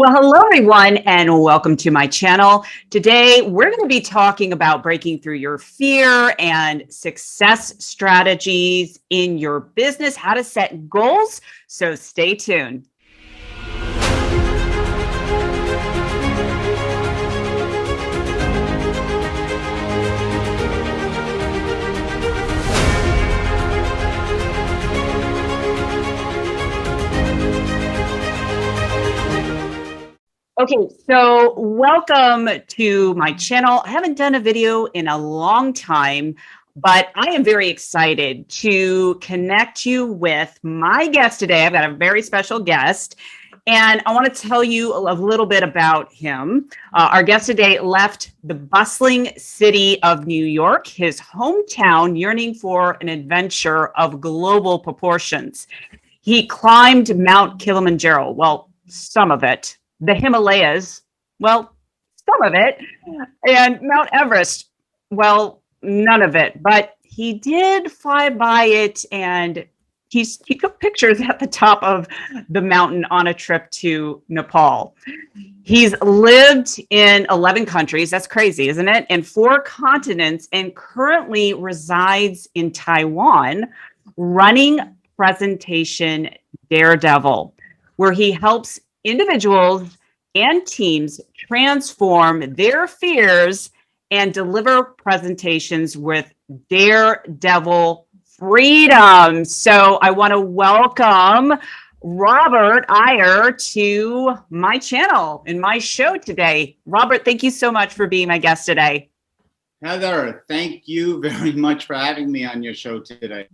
Well, hello everyone, and welcome to my channel. Today, we're going to be talking about breaking through your fear and success strategies in your business, how to set goals. So stay tuned. Okay, so welcome to my channel. I haven't done a video in a long time, but I am very excited to connect you with my guest today. I've got a very special guest, and I want to tell you a little bit about him. Our guest today left the bustling city of New York, his hometown, yearning for an adventure of global proportions. He climbed Mount Kilimanjaro, well, some of it, the Himalayas, well, some of it, and Mount Everest, well, none of it. But he did fly by it, and he took pictures at the top of the mountain on a trip to Nepal. He's lived in 11 countries. That's crazy, isn't it? And 4 continents, and currently resides in Taiwan, running Presentation Daredevil, where he helps individuals and teams transform their fears and deliver presentations with daredevil freedom. So I want to welcome Robert Iyer to my channel and my show today. Robert, thank you so much for being my guest today. Heather, thank you very much for having me on your show today.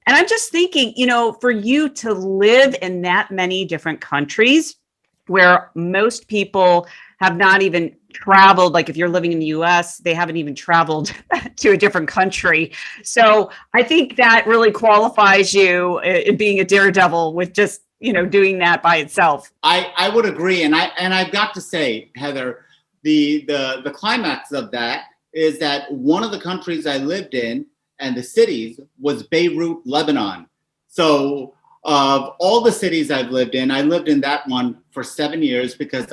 And I'm just thinking, for you to live in that many different countries where most people have not even traveled, like if you're living in the US, they haven't even traveled to a different country. So I think that really qualifies you in being a daredevil with just, doing that by itself. I would agree. And I've got to say, Heather, the climax of that is that one of the countries I lived in and the cities was Beirut, Lebanon. So of all the cities I've lived in, I lived in that one for 7 years because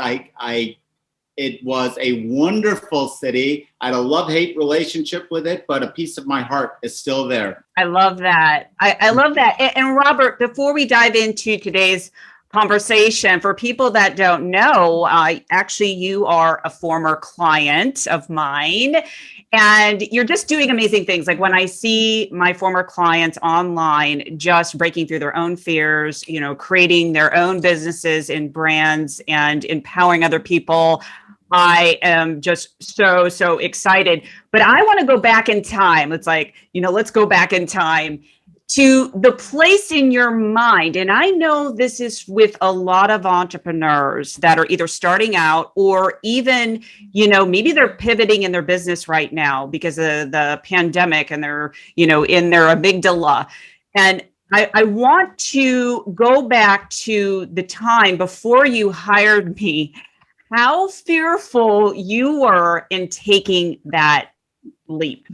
it was a wonderful city. I had a love-hate relationship with it, but a piece of my heart is still there. I love that. I love that. And Robert, before we dive into today's conversation, for people that don't know, actually you are a former client of mine, and you're just doing amazing things. Like when I see my former clients online just breaking through their own fears, creating their own businesses and brands and empowering other people, I am just so excited. But I want to go back in time. It's like, let's go back in time to the place in your mind. And I know this is with a lot of entrepreneurs that are either starting out or even, maybe they're pivoting in their business right now because of the pandemic and they're, in their amygdala. And I want to go back to the time before you hired me, how fearful you were in taking that leap.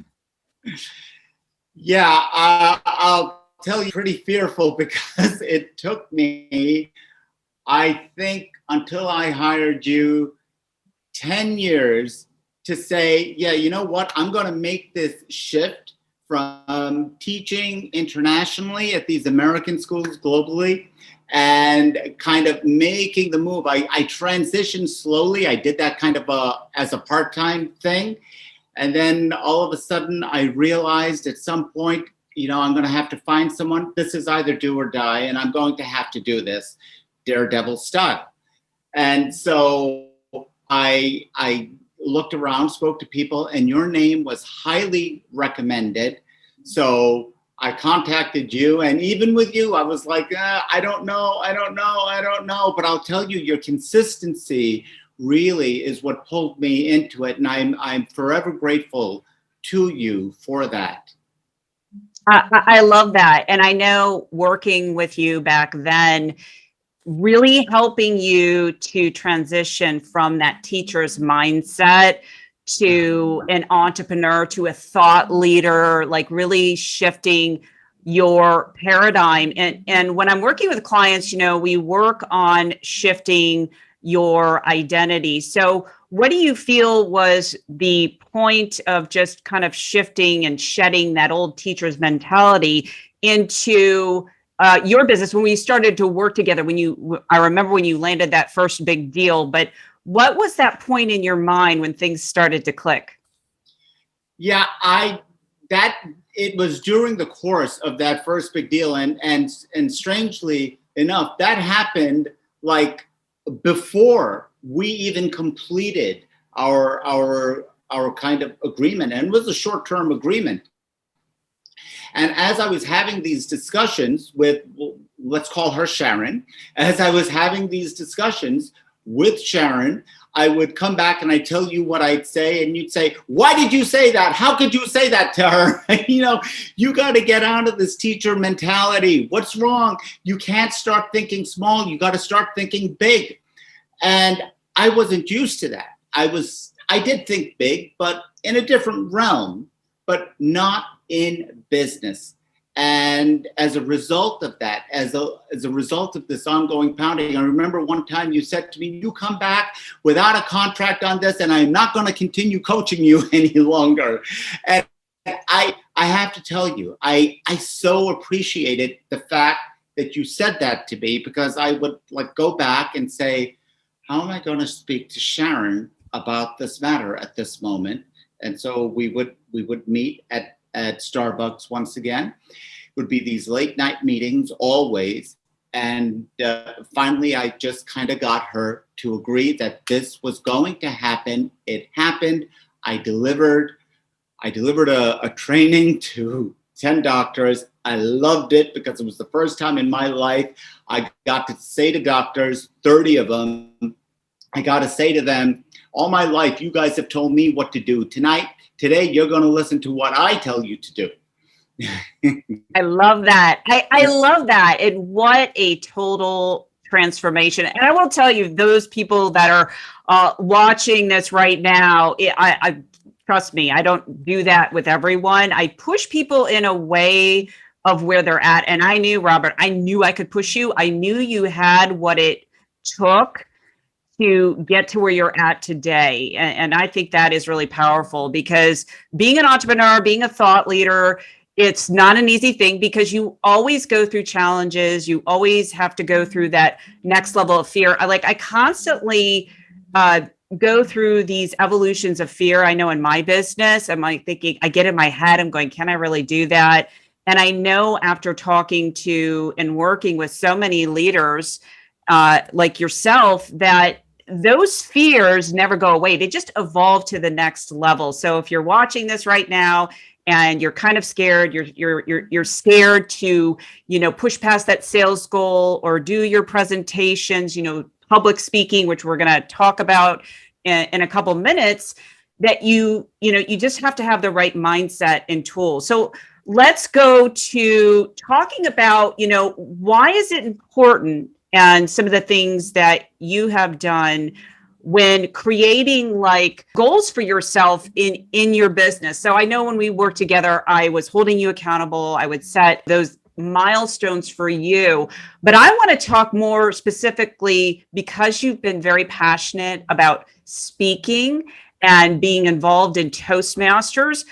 Yeah, I'll tell you, pretty fearful because it took me, I think, until I hired you, 10 years to say, yeah, you know what, I'm going to make this shift from teaching internationally at these American schools globally and kind of making the move. I transitioned slowly. I did that kind of as a part-time thing. And then all of a sudden I realized at some point, I'm going to have to find someone. This is either do or die, and I'm going to have to do this daredevil style. And so I looked around, spoke to people, and your name was highly recommended. So I contacted you, and even with you, I was like, I don't know. But I'll tell you, your consistency really is what pulled me into it. And I'm forever grateful to you for that. I love that. And I know working with you back then, really helping you to transition from that teacher's mindset to an entrepreneur, to a thought leader, like really shifting your paradigm. And when I'm working with clients, we work on shifting your identity. So what do you feel was the point of just kind of shifting and shedding that old teacher's mentality into your business when we started to work together? I remember when you landed that first big deal, but what was that point in your mind when things started to click? Yeah, it was during the course of that first big deal, and strangely enough, that happened like before we even completed our kind of agreement, and it was a short-term agreement. And as I was having these discussions with, let's call her Sharon, as I was having these discussions with Sharon, I would come back and I'd tell you what I'd say, and you'd say, why did you say that? How could you say that to her? You got to get out of this teacher mentality. What's wrong? You can't start thinking small. You got to start thinking big. And I wasn't used to that. I did think big, but in a different realm, but not in business. And as a result of that, as a result of this ongoing pounding, I remember one time you said to me, you come back without a contract on this, and I'm not going to continue coaching you any longer. And I have to tell you, I so appreciated the fact that you said that to me, because I would like go back and say, how am I going to speak to Sharon about this matter at this moment? And so we would meet at Starbucks once again. It would be these late night meetings always. And finally, I just kind of got her to agree that this was going to happen. It happened. I delivered a training to 10 doctors. I loved it because it was the first time in my life I got to say to doctors, 30 of them, I got to say to them, all my life, you guys have told me what to do. Today, you're going to listen to what I tell you to do. I love that. I love that. And what a total transformation. And I will tell you, those people that are watching this right now, I trust me, I don't do that with everyone. I push people in a way of where they're at. And I knew, Robert, I knew I could push you. I knew you had what it took to get to where you're at today. And I think that is really powerful, because being an entrepreneur, being a thought leader, it's not an easy thing, because you always go through challenges. You always have to go through that next level of fear. I constantly go through these evolutions of fear. I know in my business, I'm like thinking, I get in my head, I'm going, can I really do that? And I know after talking to and working with so many leaders like yourself, that those fears never go away. They just evolve to the next level. So if you're watching this right now and you're kind of scared, you're scared to, push past that sales goal or do your presentations, public speaking, which we're going to talk about in a couple minutes, that you just have to have the right mindset and tools. So let's go to talking about, why is it important, and some of the things that you have done when creating goals for yourself in your business. So I know when we worked together, I was holding you accountable. I would set those milestones for you, but I want to talk more specifically, because you've been very passionate about speaking and being involved in Toastmasters.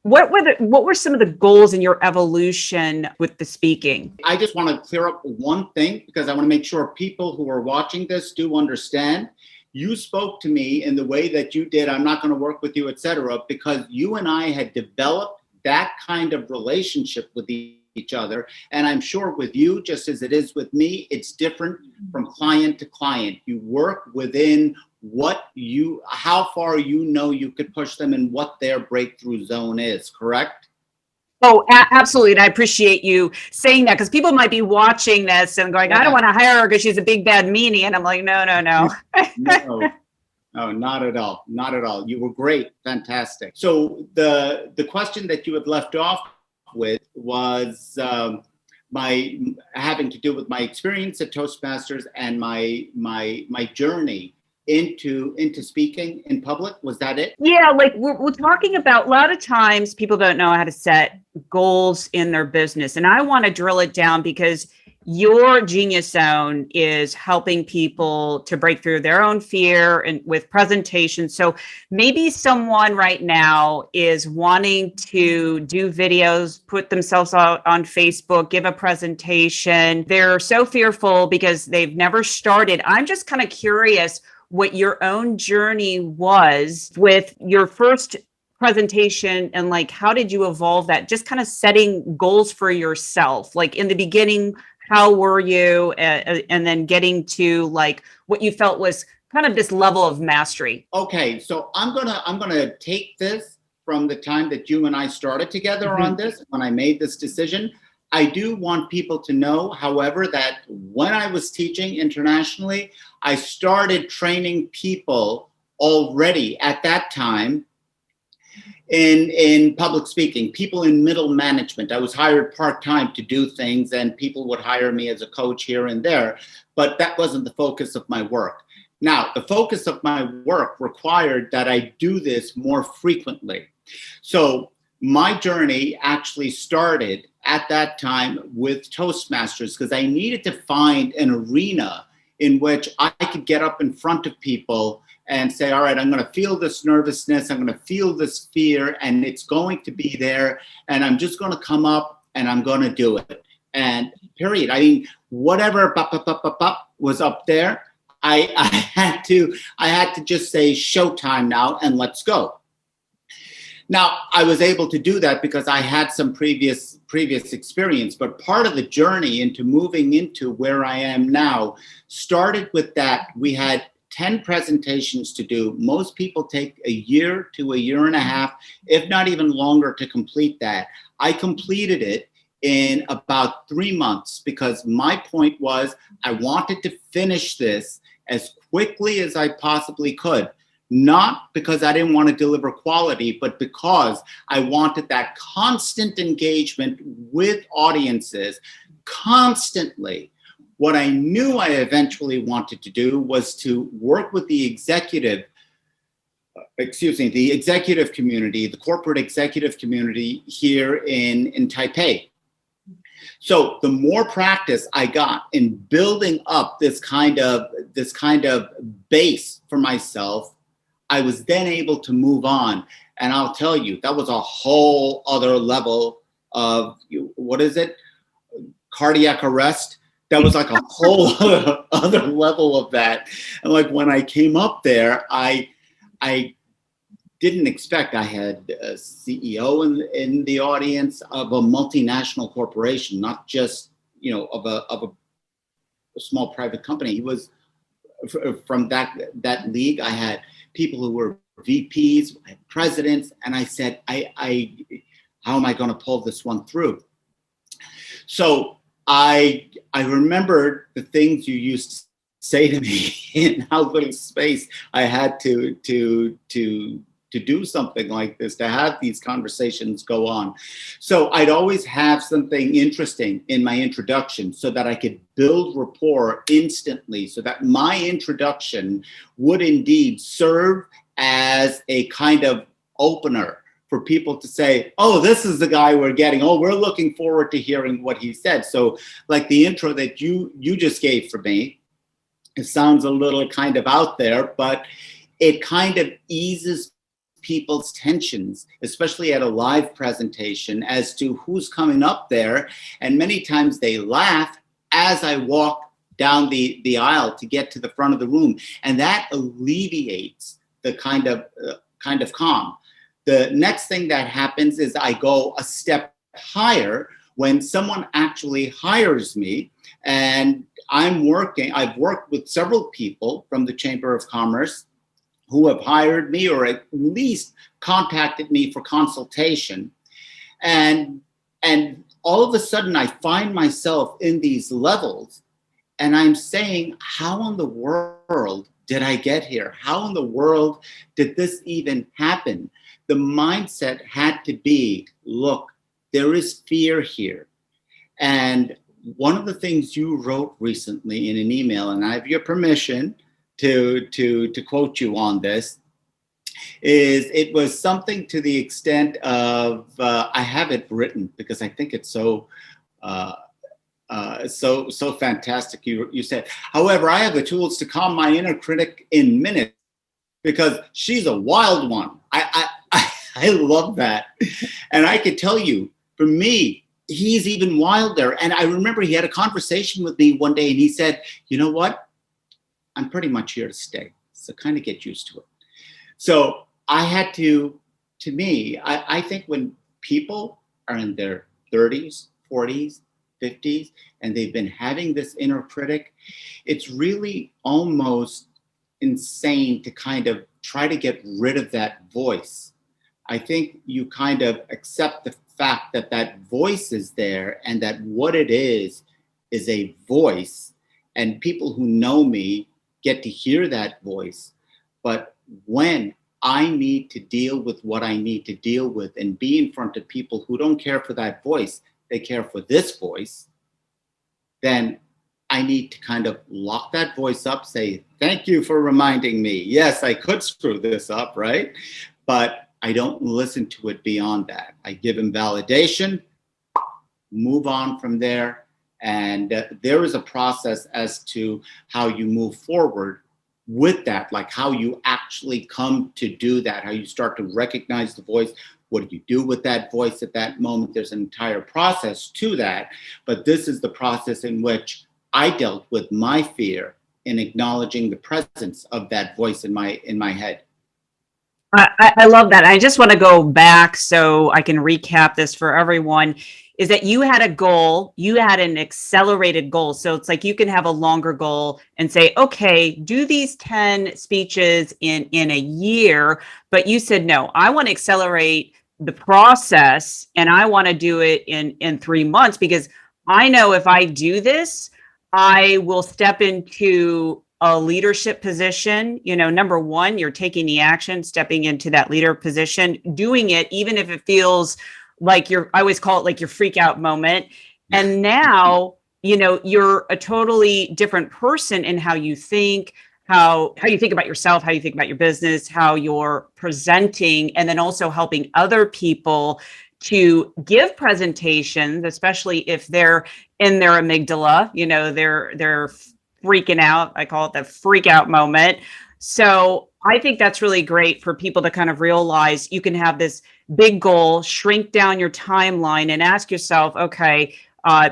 What were some of the goals in your evolution with the speaking? I just want to clear up one thing, because I want to make sure people who are watching this do understand. You spoke to me in the way that you did, I'm not going to work with you, etc., because you and I had developed that kind of relationship with each other. And I'm sure with you, just as it is with me, it's different from client to client. You work within how far you could push them and what their breakthrough zone is, correct? Oh, absolutely. And I appreciate you saying that, because people might be watching this and going, I don't want to hire her because she's a big bad meanie. And I'm like, no. No, not at all. Not at all. You were great. Fantastic. So the question that you had left off with was my having to do with my experience at Toastmasters and my journey into speaking in public. Was that it? Yeah, we're talking about, a lot of times people don't know how to set goals in their business. And I want to drill it down, because your genius zone is helping people to break through their own fear and with presentations. So maybe someone right now is wanting to do videos, put themselves out on Facebook, give a presentation. They're so fearful because they've never started. I'm just kind of curious what your own journey was with your first presentation, and like how did you evolve that, just kind of setting goals for yourself, like in the beginning, how were you, and then getting to like what you felt was kind of this level of mastery. Okay, so I'm gonna take this from the time that you and I started together on this, when I made this decision. I do want people to know, however, that when I was teaching internationally, I started training people already at that time in public speaking, people in middle management. I was hired part-time to do things, and people would hire me as a coach here and there, but that wasn't the focus of my work. Now, the focus of my work required that I do this more frequently. So my journey actually started at that time with Toastmasters, because I needed to find an arena in which I could get up in front of people and say, all right, I'm going to feel this nervousness, I'm going to feel this fear, and it's going to be there, and I'm just going to come up and I'm going to do it. And period. I mean, whatever was up there, I had to just say showtime now and let's go. Now, I was able to do that because I had some previous experience, but part of the journey into moving into where I am now started with that. We had 10 presentations to do. Most people take a year to a year and a half, if not even longer, to complete that. I completed it in about 3 months because my point was I wanted to finish this as quickly as I possibly could. Not because I didn't want to deliver quality, but because I wanted that constant engagement with audiences constantly. What I knew I eventually wanted to do was to work with the executive community, the corporate executive community here in Taipei. So the more practice I got in building up this kind of base for myself, I was then able to move on. And I'll tell you, that was a whole other level of, what is it? Cardiac arrest. That was like a whole other level of that. And like when I came up there, I didn't expect. I had a CEO in the audience of a multinational corporation, not just, of a small private company. He was from that league. I had people who were VPs, presidents, and I said, how am I going to pull this one through? So I remembered the things you used to say to me in how little space I had to do something like this, to have these conversations go on. So I'd always have something interesting in my introduction so that I could build rapport instantly, so that my introduction would indeed serve as a kind of opener for people to say, oh, this is the guy we're getting. Oh, we're looking forward to hearing what he said. So like the intro that you just gave for me, it sounds a little kind of out there, but it kind of eases people's tensions, especially at a live presentation, as to who's coming up there. And many times they laugh as I walk down the aisle to get to the front of the room. And that alleviates the kind of calm. The next thing that happens is I go a step higher when someone actually hires me, and I've worked with several people from the Chamber of Commerce who have hired me or at least contacted me for consultation. And all of a sudden I find myself in these levels and I'm saying, how in the world did I get here? How in the world did this even happen? The mindset had to be, look, there is fear here. And one of the things you wrote recently in an email, and I have your permission to quote you on this, is it was something to the extent of, I have it written because I think it's so So fantastic. You said. However, I have the tools to calm my inner critic in minutes because she's a wild one. I love that, and I could tell you, for me, he's even wilder. And I remember he had a conversation with me one day, and he said, "You know what? I'm pretty much here to stay. So kind of get used to it." So I had to me, I think when people are in their 30s, 40s, 50s, and they've been having this inner critic, it's really almost insane to kind of try to get rid of that voice. I think you kind of accept the fact that that voice is there and that what it is a voice. And people who know me get to hear that voice. But when I need to deal with what I need to deal with and be in front of people who don't care for that voice, they care for this voice, then I need to kind of lock that voice up, say, thank you for reminding me. Yes, I could screw this up, right? But I don't listen to it beyond that. I give him validation, move on from there. And there is a process as to how you move forward with that, like how you actually come to do that, how you start to recognize the voice. What do you do with that voice at that moment? There's an entire process to that. But this is the process in which I dealt with my fear in acknowledging the presence of that voice in my head. I love that. I just want to go back so I can recap this for everyone. Is that you had a goal, you had an accelerated goal. So it's like you can have a longer goal and say, okay, do these 10 speeches in a year. But you said, no, I want to accelerate the process and I want to do it in 3 months because I know if I do this, I will step into a leadership position. You know, number one, you're taking the action, stepping into that leader position, doing it, even if it feels like I always call it like your freak out moment. And now, you know, you're a totally different person in how you think, how you think about yourself, how you think about your business, how you're presenting, and then also helping other people to give presentations, especially if they're in their amygdala, you know, they're freaking out. I call it the freak out moment. So I think that's really great for people to kind of realize you can have this big goal, shrink down your timeline and ask yourself, okay,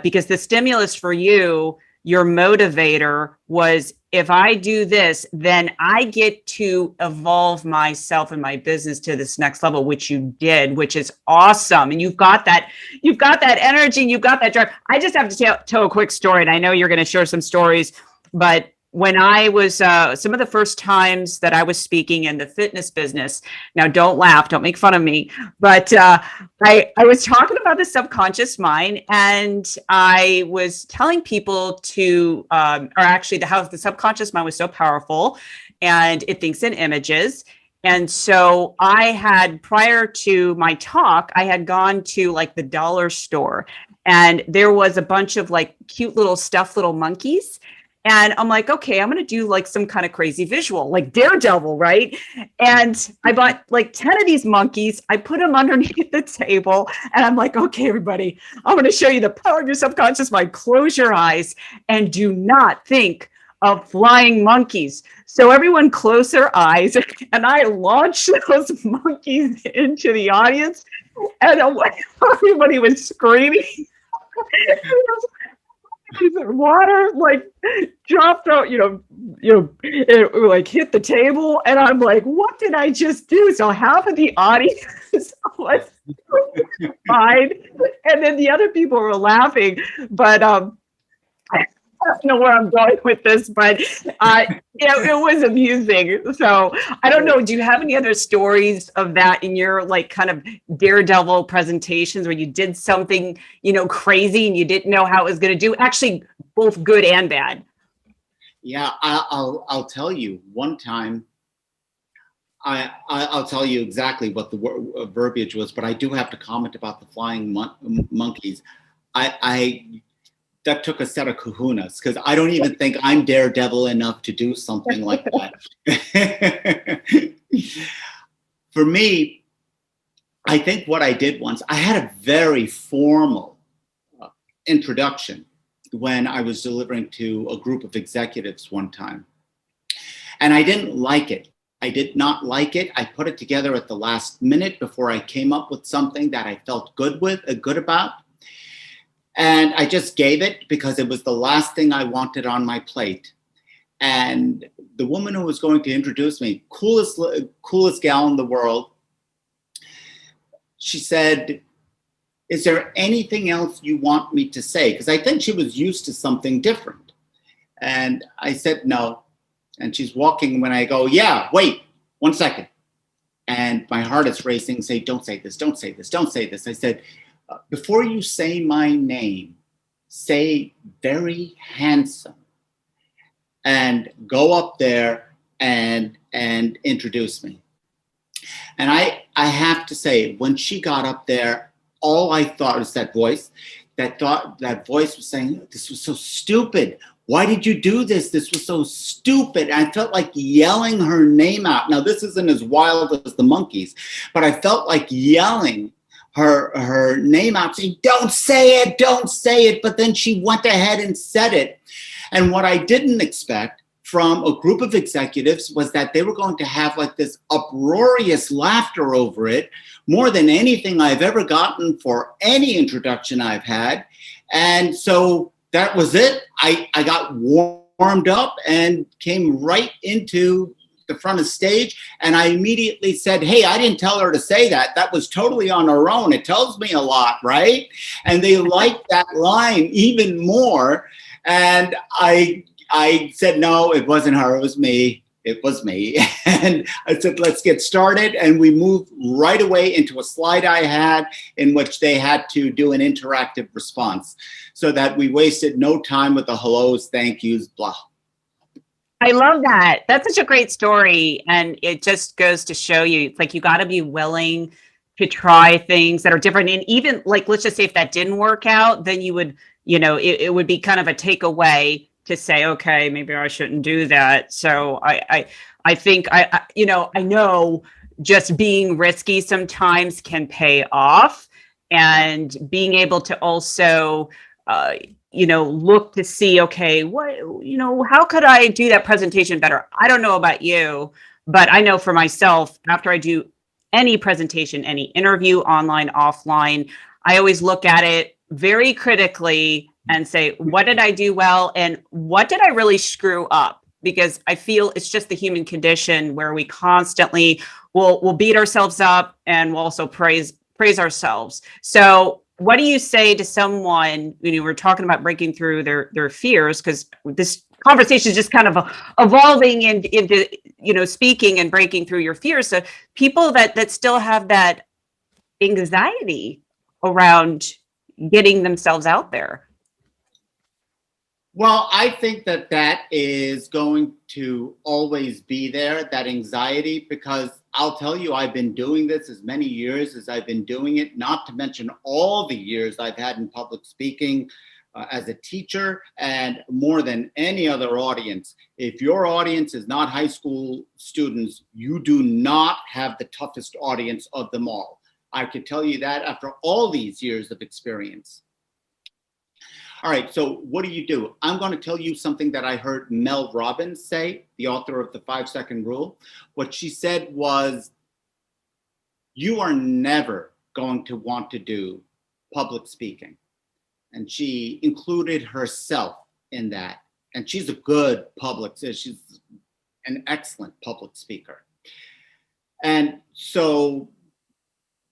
because the stimulus for you, your motivator was, if I do this, then I get to evolve myself and my business to this next level, which you did, which is awesome. And you've got that energy and you've got that drive. I just have to tell a quick story. And I know you're going to share some stories, but when I was, some of the first times that I was speaking in the fitness business, now don't laugh, don't make fun of me, but I was talking about the subconscious mind, and I was telling people to, or actually how the subconscious mind was so powerful and it thinks in images. And so I had, prior to my talk, I had gone to like the dollar store, and there was a bunch of like cute little stuffed little monkeys. And I'm like, okay, I'm going to do like some kind of crazy visual, like Daredevil, right? And I bought like 10 of these monkeys. I put them underneath the table. And I'm like, okay, everybody, I'm going to show you the power of your subconscious mind. Close your eyes and do not think of flying monkeys. So everyone close their eyes. And I launched those monkeys into the audience. And everybody was screaming. Water like dropped out, it like hit the table, and I'm like, what did I just do? So half of the audience was fine, and then the other people were laughing. But I don't know where I'm going with this, but it was amusing. So I don't know. Do you have any other stories of that in your like kind of Daredevil presentations where you did something, crazy and you didn't know how it was going to do? Actually, both good and bad. Yeah, I'll tell you. One time, I'll tell you exactly what the verbiage was, but I do have to comment about the flying monkeys. That took a set of kahunas, because I don't even think I'm daredevil enough to do something like that. For me, I think what I did once, I had a very formal introduction when I was delivering to a group of executives one time. And I didn't like it. I did not like it. I put it together at the last minute before I came up with something that I felt good about. And I just gave it because it was the last thing I wanted on my plate. And the woman who was going to introduce me, coolest gal in the world, she said, "Is there anything else you want me to say?" Because I think she was used to something different. And I said, "No." And she's walking when I go, "Yeah, wait, 1 second." And my heart is racing, say, "Don't say this, don't say this, don't say this." I said, "Before you say my name, say very handsome and go up there and introduce me." And I have to say, when she got up there, all I thought was that voice. That voice was saying, "This was so stupid. Why did you do this? This was so stupid." And I felt like yelling her name out. Now, this isn't as wild as the monkeys, but I felt like yelling her name out, saying, "Don't say it, don't say it." But then she went ahead and said it. And what I didn't expect from a group of executives was that they were going to have like this uproarious laughter over it, more than anything I've ever gotten for any introduction I've had. And so that was it. I got warmed up and came right into the front of stage. And I immediately said, "Hey, I didn't tell her to say that. That was totally on her own. It tells me a lot, right?" And they liked that line even more. And I said, "No, it wasn't her. It was me. It was me." And I said, "Let's get started." And we moved right away into a slide I had in which they had to do an interactive response so that we wasted no time with the hellos, thank yous, blah. I love that. That's such a great story. And it just goes to show you, it's like you got to be willing to try things that are different. And even like, let's just say if that didn't work out, then you would, it would be kind of a takeaway to say, okay, maybe I shouldn't do that. So I think I know just being risky sometimes can pay off, and being able to also, uh, look to see, okay, how could I do that presentation better? I don't know about you, but I know for myself, after I do any presentation, any interview, online, offline, I always look at it very critically and say, what did I do well? And what did I really screw up? Because I feel it's just the human condition where we constantly will beat ourselves up, and we'll also praise ourselves. So what do you say to someone, we're talking about breaking through their fears, because this conversation is just kind of evolving into speaking and breaking through your fears. So people that still have that anxiety around getting themselves out there. Well, I think that is going to always be there, that anxiety, because I'll tell you, I've been doing this as many years as I've been doing it, not to mention all the years I've had in public speaking as a teacher, and more than any other audience. If your audience is not high school students, you do not have the toughest audience of them all. I can tell you that after all these years of experience. All right, so what do? I'm going to tell you something that I heard Mel Robbins say, the author of the 5-Second Rule. What she said was, you are never going to want to do public speaking. And she included herself in that. And she's a good she's an excellent public speaker. And so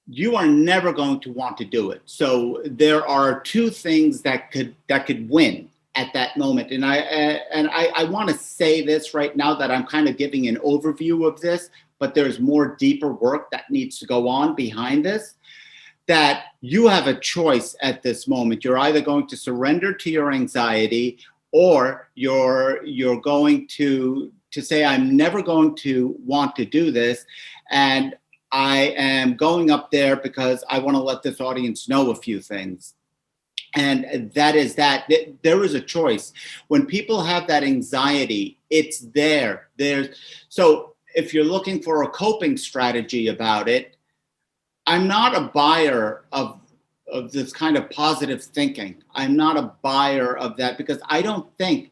you are never going to want to do it. So there are two things that could win at that moment. And I want to say this right now, that I'm kind of giving an overview of this, but there's more deeper work that needs to go on behind this. That you have a choice at this moment. You're either going to surrender to your anxiety, or you're going to say, I'm never going to want to do this. And I am going up there because I want to let this audience know a few things. And that is that there is a choice. When people have that anxiety, it's there. So if you're looking for a coping strategy about it, I'm not a buyer of this kind of positive thinking. I'm not a buyer of that, because I don't think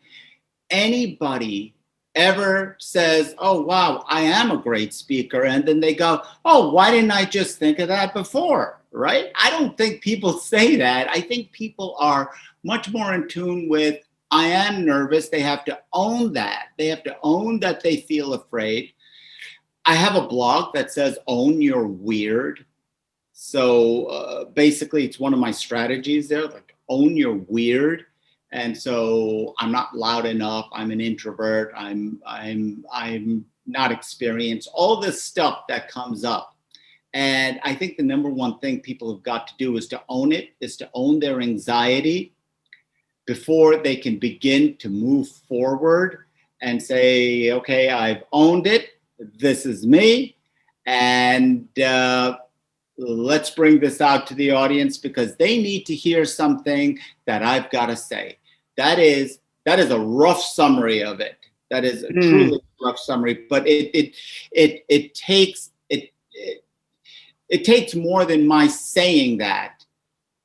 anybody ever says, oh, wow, I am a great speaker. And then they go, oh, why didn't I just think of that before? Right? I don't think people say that. I think people are much more in tune with, I am nervous. They have to own that. They have to own that they feel afraid. I have a blog that says, own your weird. So basically, it's one of my strategies there, like own your weird. And so I'm not loud enough. I'm an introvert. I'm not experienced. All this stuff that comes up. And I think the number one thing people have got to do is to own it, is to own their anxiety before they can begin to move forward and say, okay, I've owned it. This is me. And let's bring this out to the audience, because they need to hear something that I've got to say. That is a rough summary of it. That is a truly rough summary, but it takes more than my saying that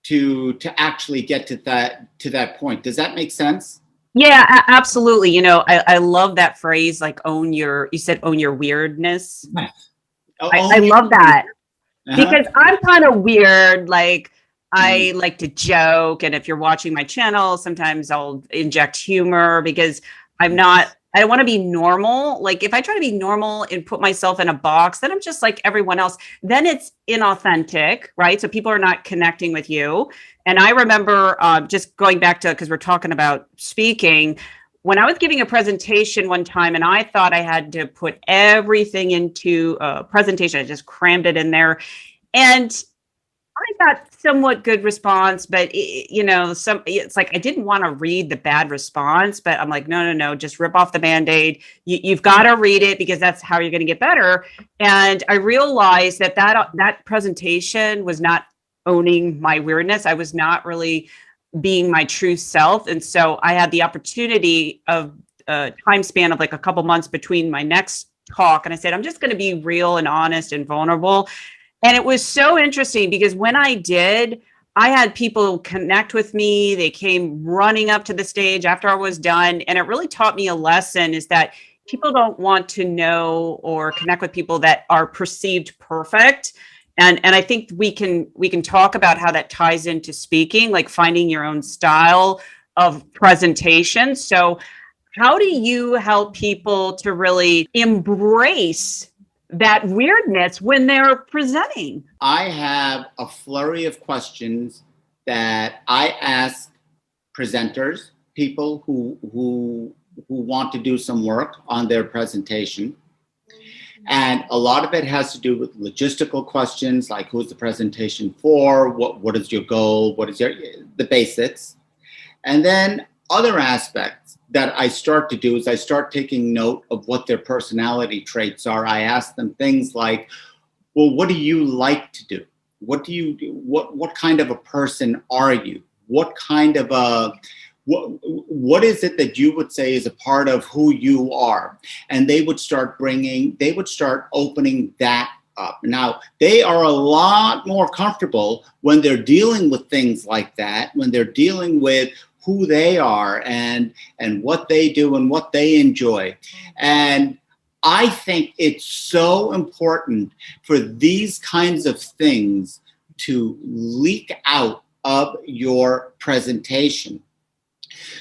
to actually get to that point. Does that make sense? Yeah, absolutely. You know, I love that phrase, like you said, own your weirdness. Yes. I love that. Because I'm kind of weird. Like, I like to joke. And if you're watching my channel, sometimes I'll inject humor, because I don't want to be normal. Like, if I try to be normal and put myself in a box, then I'm just like everyone else. Then it's inauthentic, right? So people are not connecting with you. And I remember just going back to, because we're talking about speaking, when I was giving a presentation one time, and I thought I had to put everything into a presentation, I just crammed it in there. And I got somewhat good response, but it's like I didn't want to read the bad response, but I'm like, no, just rip off the Band-Aid. You've got to read it, because that's how you're going to get better. And I realized that presentation was not owning my weirdness. I was not really being my true self. And so I had the opportunity of a time span of like a couple months between my next talk. And I said, I'm just going to be real and honest and vulnerable. And it was so interesting, because when I did, I had people connect with me. They came running up to the stage after I was done. And it really taught me a lesson, is that people don't want to know or connect with people that are perceived perfect. And I think we can talk about how that ties into speaking, like finding your own style of presentation. So how do you help people to really embrace that weirdness when they're presenting? I have a flurry of questions that I ask presenters, people who want to do some work on their presentation. And a lot of it has to do with logistical questions, like who's the presentation for, what is your goal, what is the basics. And then other aspects that I start to do is I start taking note of what their personality traits are. I ask them things like, well, what do you like to do? What do you do? What kind of a person are you? What kind of what is it that you would say is a part of who you are? And they would start opening that up. Now, they are a lot more comfortable when they're dealing with things like that, when they're dealing with who they are and what they do and what they enjoy. And I think it's so important for these kinds of things to leak out of your presentation.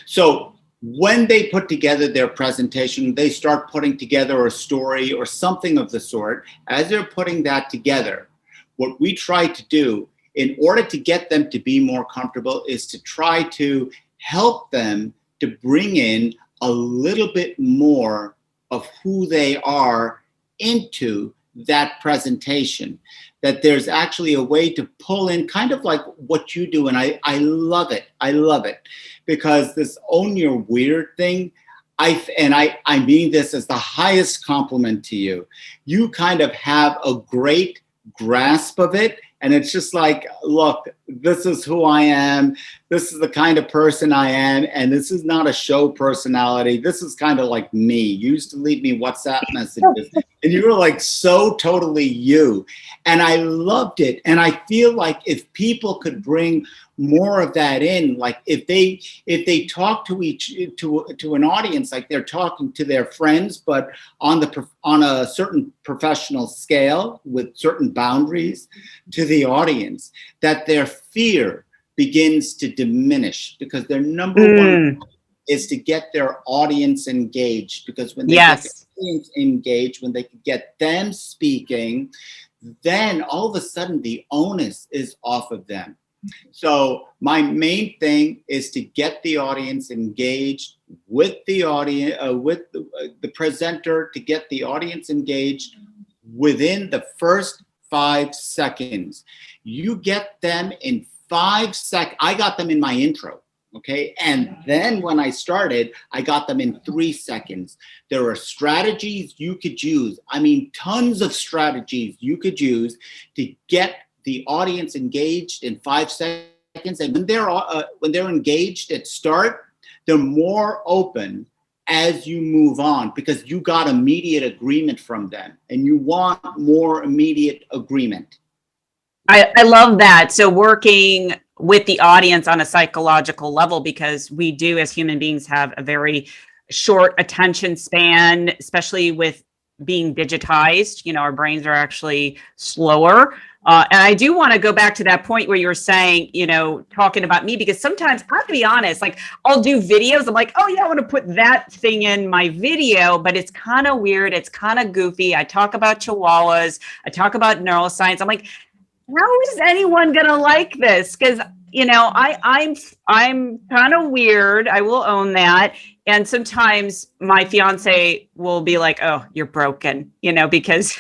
So when they put together their presentation, they start putting together a story or something of the sort. As they're putting that together, what we try to do in order to get them to be more comfortable is to try to help them to bring in a little bit more of who they are into that presentation, that there's actually a way to pull in kind of like what you do. And I love it. I love it, because this own your weird thing, I mean this as the highest compliment to you. You kind of have a great grasp of it. And it's just like, look, this is who I am. This is the kind of person I am. And this is not a show personality. This is kind of like me. You used to leave me WhatsApp messages And you were like so totally you. And I loved it. And I feel like if people could bring more of that in, like if they talk to an audience like they're talking to their friends, but on a certain professional scale with certain boundaries to the audience, that their fear begins to diminish, because their number one Mm, is to get their audience engaged, because when they get the yes. audience engaged, when they can get them speaking, then all of a sudden the onus is off of them. So my main thing is to get the audience engaged with the audience, with the presenter, to get the audience engaged within the first 5 seconds. You get them in 5 seconds. I got them in my intro. Okay. And then when I started, I got them in 3 seconds. There are strategies you could use. I mean, tons of strategies you could use to get the audience engaged in 5 seconds. And when they're engaged at start, they're more open as you move on, because you got immediate agreement from them, and you want more immediate agreement. I love that. So working with the audience on a psychological level, because we do as human beings have a very short attention span, especially with being digitized. You know, our brains are actually slower. And I do want to go back to that point where you were saying, you know, talking about me, because sometimes I have to be honest, like I'll do videos. I'm like, oh yeah, I want to put that thing in my video, but it's kind of weird. It's kind of goofy. I talk about chihuahuas. I talk about neuroscience. I'm like, how is anyone gonna like this? Because you know, I'm kind of weird. I will own that. And sometimes my fiance will be like, "Oh, you're broken," you know, because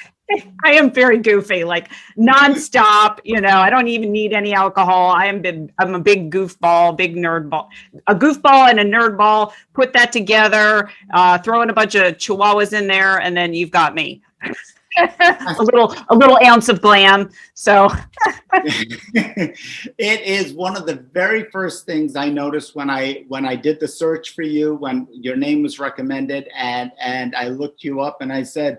I am very goofy, like nonstop. You know, I don't even need any alcohol. I'm a big goofball, big nerd ball, a goofball and a nerd ball. Put that together, throw in a bunch of chihuahuas in there, and then you've got me. A little ounce of glam. So It is one of the very first things I noticed when I did the search for you, when your name was recommended, and I looked you up and I said,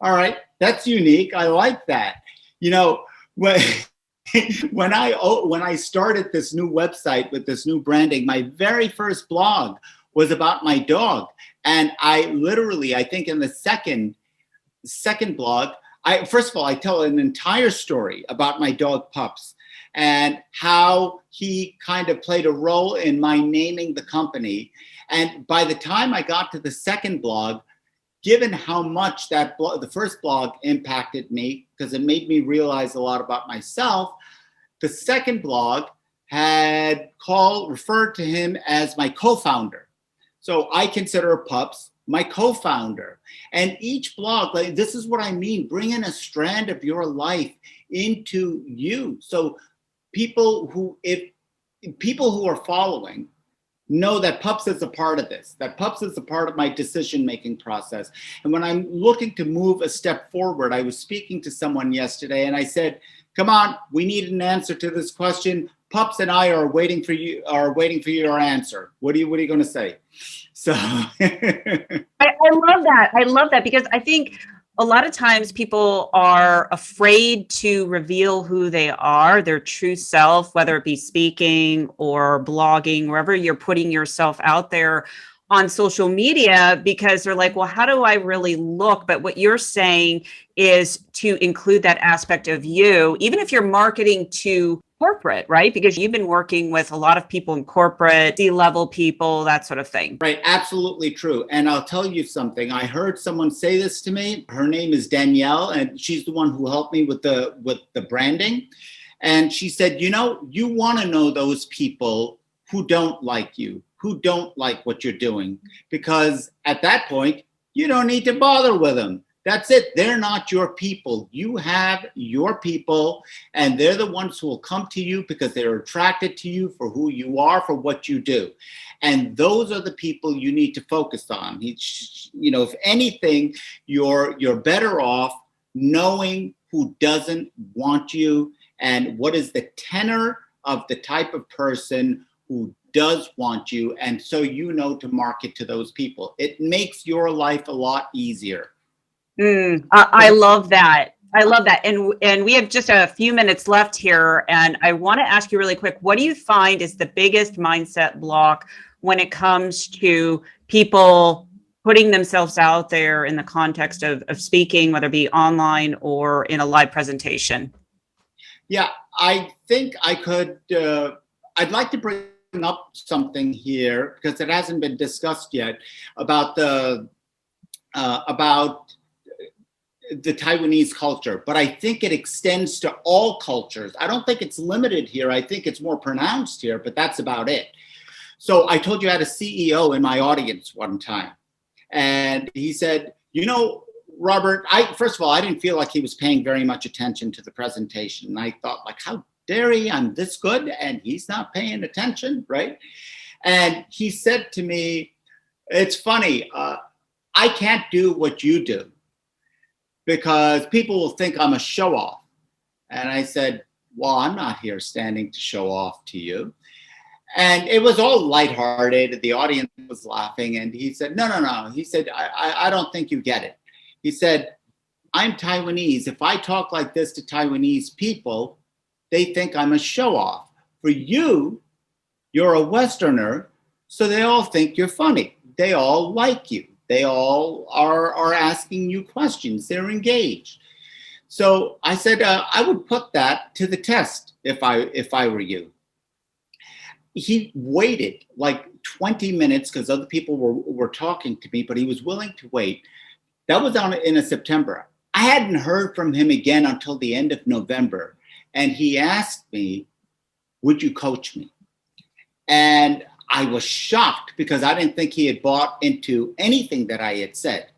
all right, that's unique. I like that. You know, when when I started this new website with this new branding, my very first blog was about my dog. And I think in the second blog, first of all, I tell an entire story about my dog Pups and how he kind of played a role in my naming the company. And by the time I got to the second blog, given how much the first blog impacted me, because it made me realize a lot about myself, the second blog referred to him as my co-founder. So I consider Pups my co-founder. And each blog, like, this is what I mean, bring in a strand of your life into you. So people who are following know that Pups is a part of this, that Pups is a part of my decision-making process. And when I'm looking to move a step forward, I was speaking to someone yesterday and I said, come on, we need an answer to this question. Pups and I are waiting for your answer. What are you going to say? So I love that. I love that because I think a lot of times people are afraid to reveal who they are, their true self, whether it be speaking or blogging, wherever you're putting yourself out there on social media, because they're like, well, how do I really look? But what you're saying is to include that aspect of you, even if you're marketing to corporate, right? Because you've been working with a lot of people in corporate, C-level people, that sort of thing. right, absolutely true. And I'll tell you something. I heard someone say this to me. Her name is Danielle, and she's the one who helped me with the branding. And she said, you know, you want to know those people who don't like you, who don't like what you're doing, because at that point, you don't need to bother with them. That's it. They're not your people. You have your people, and they're the ones who will come to you because they're attracted to you for who you are, for what you do. And those are the people you need to focus on. You know, if anything, you're better off knowing who doesn't want you and what is the tenor of the type of person who does want you. And so you know to market to those people. It makes your life a lot easier. I love that. I love that. And we have just a few minutes left here. And I want to ask you really quick, what do you find is the biggest mindset block when it comes to people putting themselves out there in the context of speaking, whether it be online or in a live presentation? Yeah, I think I'd like to bring up something here because it hasn't been discussed yet about about the Taiwanese culture, but I think it extends to all cultures. I don't think it's limited here. I think it's more pronounced here, but that's about it. So I told you I had a CEO in my audience one time, and he said, Robert, first of all, I didn't feel like he was paying very much attention to the presentation. And I thought, like, how dare he? I'm this good and he's not paying attention, right? And he said to me, it's funny, I can't do what you do because people will think I'm a show off. And I said, well, I'm not here standing to show off to you. And it was all lighthearted. The audience was laughing. And he said, no. He said, I don't think you get it. He said, I'm Taiwanese. If I talk like this to Taiwanese people, they think I'm a show off. For you, you're a Westerner, so they all think you're funny. They all like you. They all are asking you questions. They're engaged. So I said, I would put that to the test if I were you. He waited like 20 minutes because other people were talking to me, but he was willing to wait. That was in September. I hadn't heard from him again until the end of November. And he asked me, would you coach me? And I was shocked because I didn't think he had bought into anything that I had said.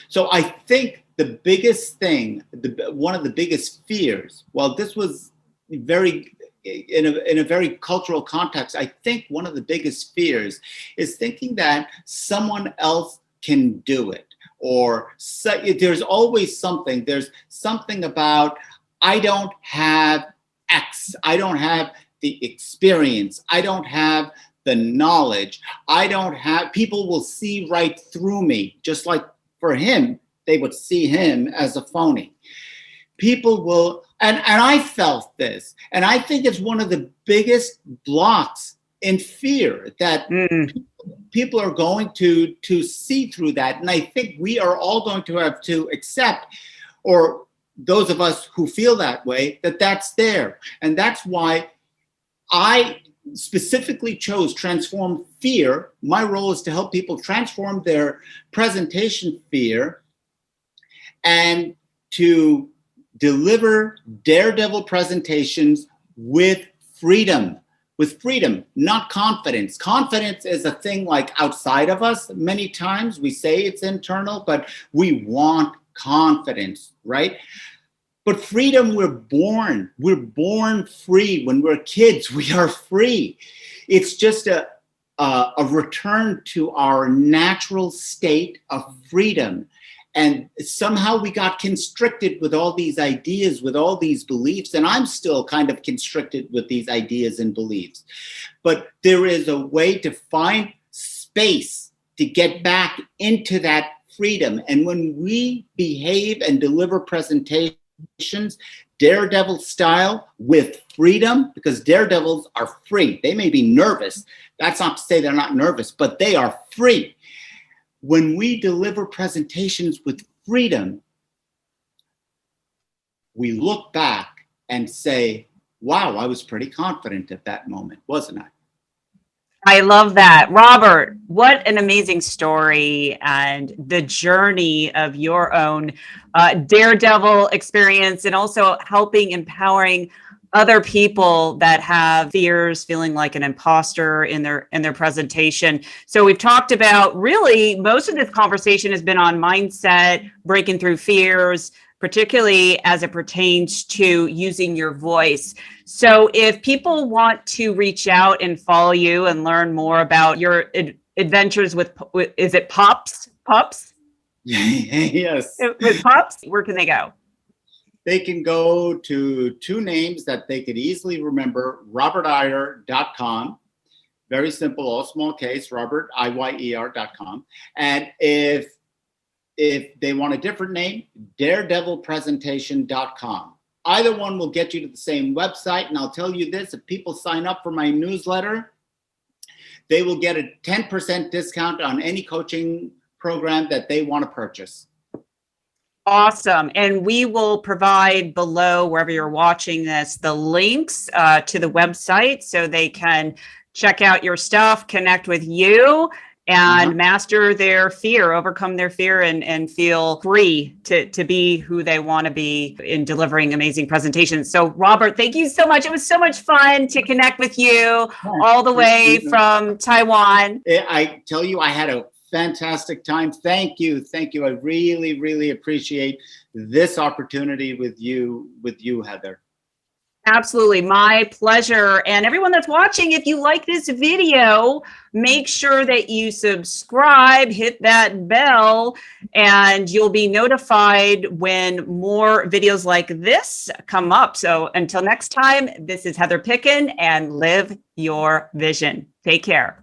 So I think the biggest thing, one of the biggest fears, well, this was very, in a very cultural context, I think one of the biggest fears is thinking that someone else can do it. Or there's always something. There's something about, I don't have X. I don't have the experience. I don't have the knowledge. People will see right through me. Just like for him, they would see him as a phony. People will, and I felt this, and I think it's one of the biggest blocks in fear that people are going to see through that. And I think we are all going to have to accept, or those of us who feel that way, that that's there. And that's why I specifically chose Transform Fear. My role is to help people transform their presentation fear and to deliver daredevil presentations with freedom. With freedom, not confidence. Confidence is a thing like outside of us. Many times we say it's internal, but we want confidence, right? But freedom, we're born free. When we're kids, we are free. It's just a return to our natural state of freedom. And somehow we got constricted with all these ideas, with all these beliefs. And I'm still kind of constricted with these ideas and beliefs. But there is a way to find space to get back into that freedom. And when we behave and deliver presentations, daredevil style with freedom, because daredevils are free. They may be nervous. That's not to say they're not nervous, but they are free. When we deliver presentations with freedom, we look back and say, wow, I was pretty confident at that moment, wasn't I? I love that. Robert, what an amazing story and the journey of your own daredevil experience, and also helping, empowering other people that have fears, feeling like an imposter in their presentation. So we've talked about, really, most of this conversation has been on mindset, breaking through fears, particularly as it pertains to using your voice. So if people want to reach out and follow you and learn more about your adventures with, is it Pops? Yes. With Pops, where can they go? They can go to two names that they could easily remember, robertiyer.com. Very simple, all small case, robertiyer.com. And if If they want a different name, daredevilpresentation.com. Either one will get you to the same website. And I'll tell you this, if people sign up for my newsletter, they will get a 10% discount on any coaching program that they want to purchase. Awesome. And we will provide below, wherever you're watching this, the links to the website so they can check out your stuff, connect with you, and master their fear, overcome their fear, and feel free to be who they want to be in delivering amazing presentations. So, Robert, thank you so much. It was so much fun to connect with you all the way from Taiwan. I tell you, I had a fantastic time. Thank you. Thank you. I really, really appreciate this opportunity with you, Heather. Absolutely. My pleasure. And everyone that's watching, if you like this video, make sure that you subscribe, hit that bell, and you'll be notified when more videos like this come up. So until next time, this is Heather Picken, and live your vision. Take care.